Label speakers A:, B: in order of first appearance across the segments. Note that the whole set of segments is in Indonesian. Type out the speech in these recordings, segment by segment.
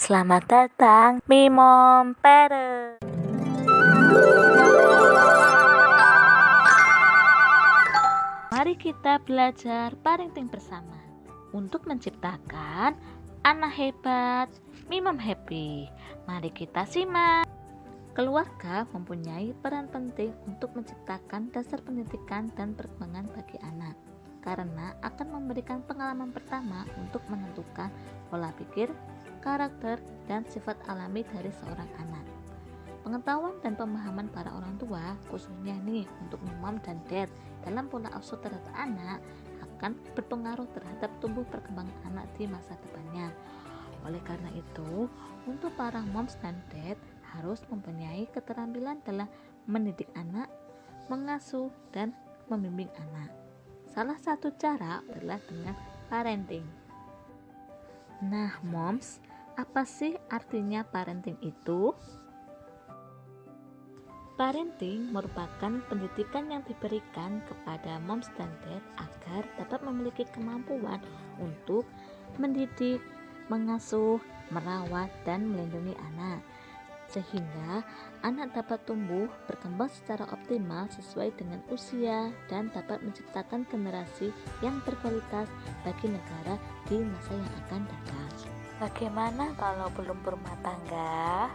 A: Selamat datang Mimom Parent. Mari kita belajar parenting bersama untuk menciptakan anak hebat, Mimom happy. Mari kita simak. Keluarga mempunyai peran penting untuk menciptakan dasar pendidikan dan perkembangan bagi anak, karena akan memberikan pengalaman pertama untuk menentukan pola pikir, karakter, dan sifat alami dari seorang anak. Pengetahuan dan pemahaman para orang tua, khususnya nih untuk mom dan dad dalam pola asuh terhadap anak, akan berpengaruh terhadap tumbuh perkembangan anak di masa depannya. Oleh karena itu, untuk para moms dan dad harus mempunyai keterampilan dalam mendidik anak, mengasuh, dan membimbing anak. Salah satu cara adalah dengan parenting. Nah, moms, apa sih artinya parenting itu? Parenting merupakan pendidikan yang diberikan kepada moms dan dad agar dapat memiliki kemampuan untuk mendidik, mengasuh, merawat, dan melindungi anak, sehingga anak dapat tumbuh berkembang secara optimal sesuai dengan usia dan dapat menciptakan generasi yang berkualitas bagi negara di masa yang akan datang. Bagaimana kalau belum berumah tangga?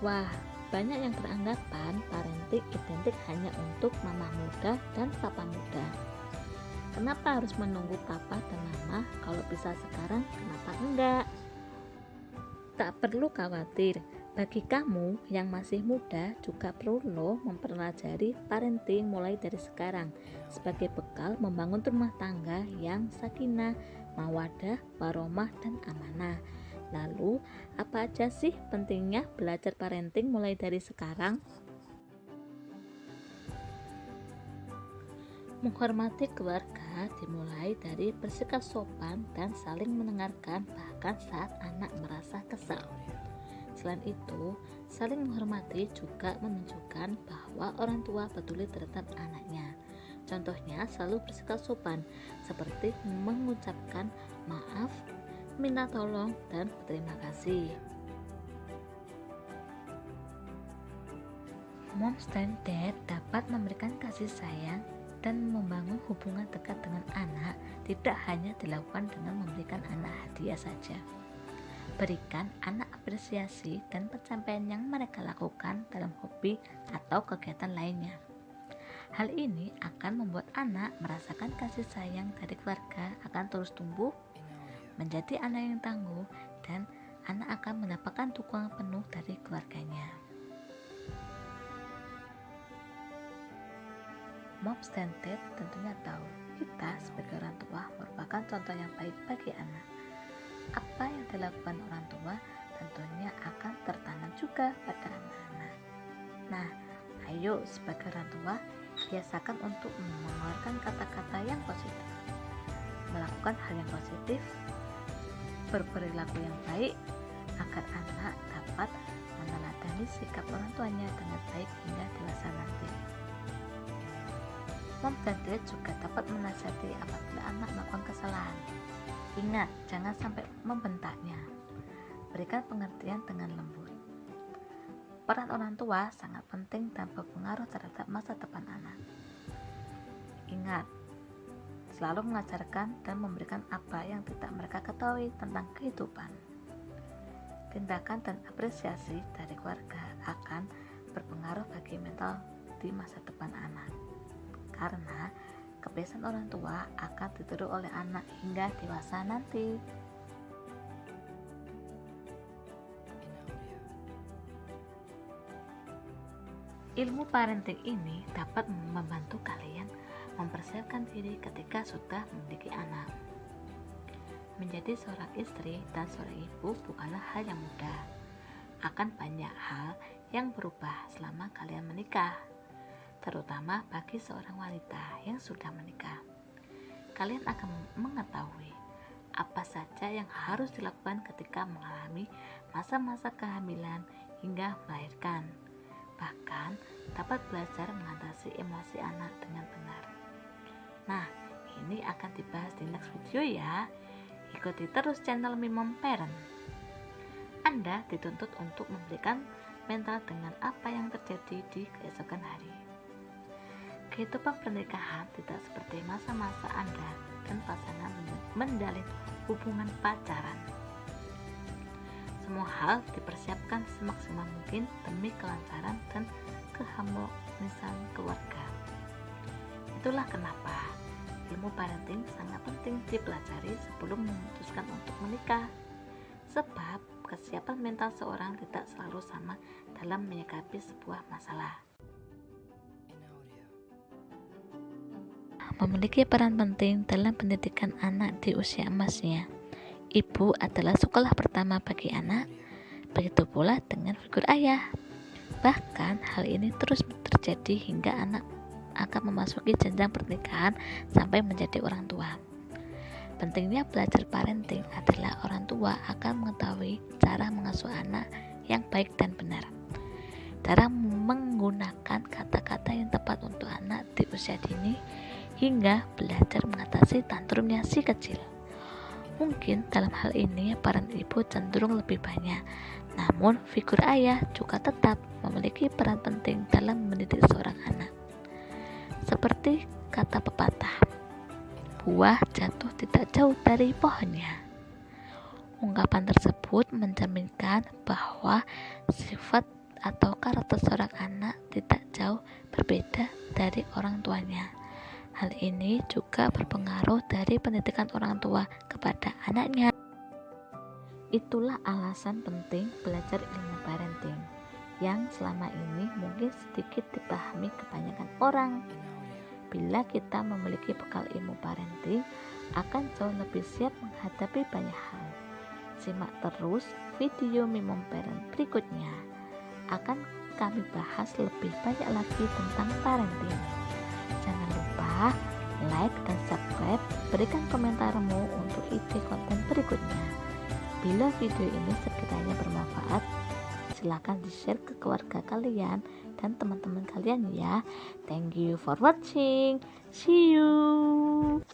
A: Wah, banyak yang beranggapan parenting identik hanya untuk mama muda dan papa muda. Kenapa harus menunggu papa dan mama? Kalau bisa sekarang, kenapa enggak? Tak perlu khawatir, bagi kamu yang masih muda juga perlu loh mempelajari parenting mulai dari sekarang sebagai bekal membangun rumah tangga yang sakinah, mawadah, warahmah, dan amanah. Lalu, apa aja sih pentingnya belajar parenting mulai dari sekarang? Menghormati keluarga dimulai dari bersikap sopan dan saling mendengarkan bahkan saat anak merasa kesal. Selain itu, saling menghormati juga menunjukkan bahwa orang tua peduli terhadap anaknya. Contohnya selalu bersikap sopan, seperti mengucapkan maaf, minta tolong, dan berterima kasih. Moms dan dad dapat memberikan kasih sayang dan membangun hubungan dekat dengan anak tidak hanya dilakukan dengan memberikan anak hadiah saja. Berikan anak apresiasi dan pencapaian yang mereka lakukan dalam hobi atau kegiatan lainnya. Hal ini akan membuat anak merasakan kasih sayang dari keluarga, akan terus tumbuh menjadi anak yang tangguh, dan anak akan mendapatkan dukungan penuh dari keluarganya. Moms dan dad tentunya tahu kita sebagai orang tua merupakan contoh yang baik bagi anak. Apa yang dilakukan orang tua tentunya akan tertanam juga pada anak-anak. Nah, ayo sebagai orang tua biasakan untuk mengeluarkan kata-kata yang positif, melakukan hal yang positif, berperilaku yang baik agar anak dapat meneladani sikap orang tuanya dengan baik hingga dewasa nanti. Mom dan dad juga dapat menasihati apabila anak melakukan kesalahan. Ingat, jangan sampai membentaknya. Berikan pengertian dengan lembut. Peran orang tua sangat penting dan berpengaruh terhadap masa depan anak. Ingat, selalu mengajarkan dan memberikan apa yang tidak mereka ketahui tentang kehidupan. Tindakan dan apresiasi dari keluarga akan berpengaruh bagi mental di masa depan anak, karena kebiasaan orang tua akan ditiru oleh anak hingga dewasa nanti. Ilmu parenting ini dapat membantu kalian mempersiapkan diri ketika sudah memiliki anak. Menjadi seorang istri dan seorang ibu bukanlah hal yang mudah. Akan banyak hal yang berubah selama kalian menikah, terutama bagi seorang wanita yang sudah menikah. Kalian akan mengetahui apa saja yang harus dilakukan ketika mengalami masa-masa kehamilan hingga melahirkan. Bahkan dapat belajar mengatasi emosi anak dengan benar. Nah, ini akan dibahas di next video ya. Ikuti terus channel Mimom Parent. Anda dituntut untuk memberikan mental dengan apa yang terjadi di keesokan hari. Kehidupan pernikahan tidak seperti masa-masa Anda dan pasangan menjalin hubungan pacaran. Semua hal dipersiapkan semaksimal mungkin demi kelancaran dan keharmonisan keluarga. Itulah kenapa ilmu parenting sangat penting dipelajari sebelum memutuskan untuk menikah. Sebab kesiapan mental seorang tidak selalu sama dalam menyikapi sebuah masalah. Memiliki peran penting dalam pendidikan anak di usia emasnya. Ibu adalah sekolah pertama bagi anak, begitu pula dengan figur ayah. Bahkan hal ini terus terjadi hingga anak akan memasuki jenjang pernikahan sampai menjadi orang tua. Pentingnya belajar parenting adalah orang tua akan mengetahui cara mengasuh anak yang baik dan benar. Cara menggunakan kata-kata yang tepat untuk anak di usia dini hingga belajar mengatasi tantrumnya si kecil. Mungkin dalam hal ini peran ibu cenderung lebih banyak, namun figur ayah juga tetap memiliki peran penting dalam mendidik seorang anak. Seperti kata pepatah, buah jatuh tidak jauh dari pohonnya. Ungkapan tersebut mencerminkan bahwa sifat atau karakter seorang anak tidak jauh berbeda dari orang tuanya. Hal ini juga berpengaruh dari pendidikan orang tua kepada anaknya. Itulah alasan penting belajar ilmu parenting yang selama ini mungkin sedikit dipahami kebanyakan orang. Bila kita memiliki bekal ilmu parenting, akan jauh lebih siap menghadapi banyak hal. Simak terus video Mimom Parent berikutnya. Akan kami bahas lebih banyak lagi tentang parenting. Jangan lupa like dan subscribe, berikan komentarmu untuk ide konten berikutnya. Bila video ini sekiranya bermanfaat, silakan di-share ke keluarga kalian dan teman-teman kalian ya. Thank you for watching. See you.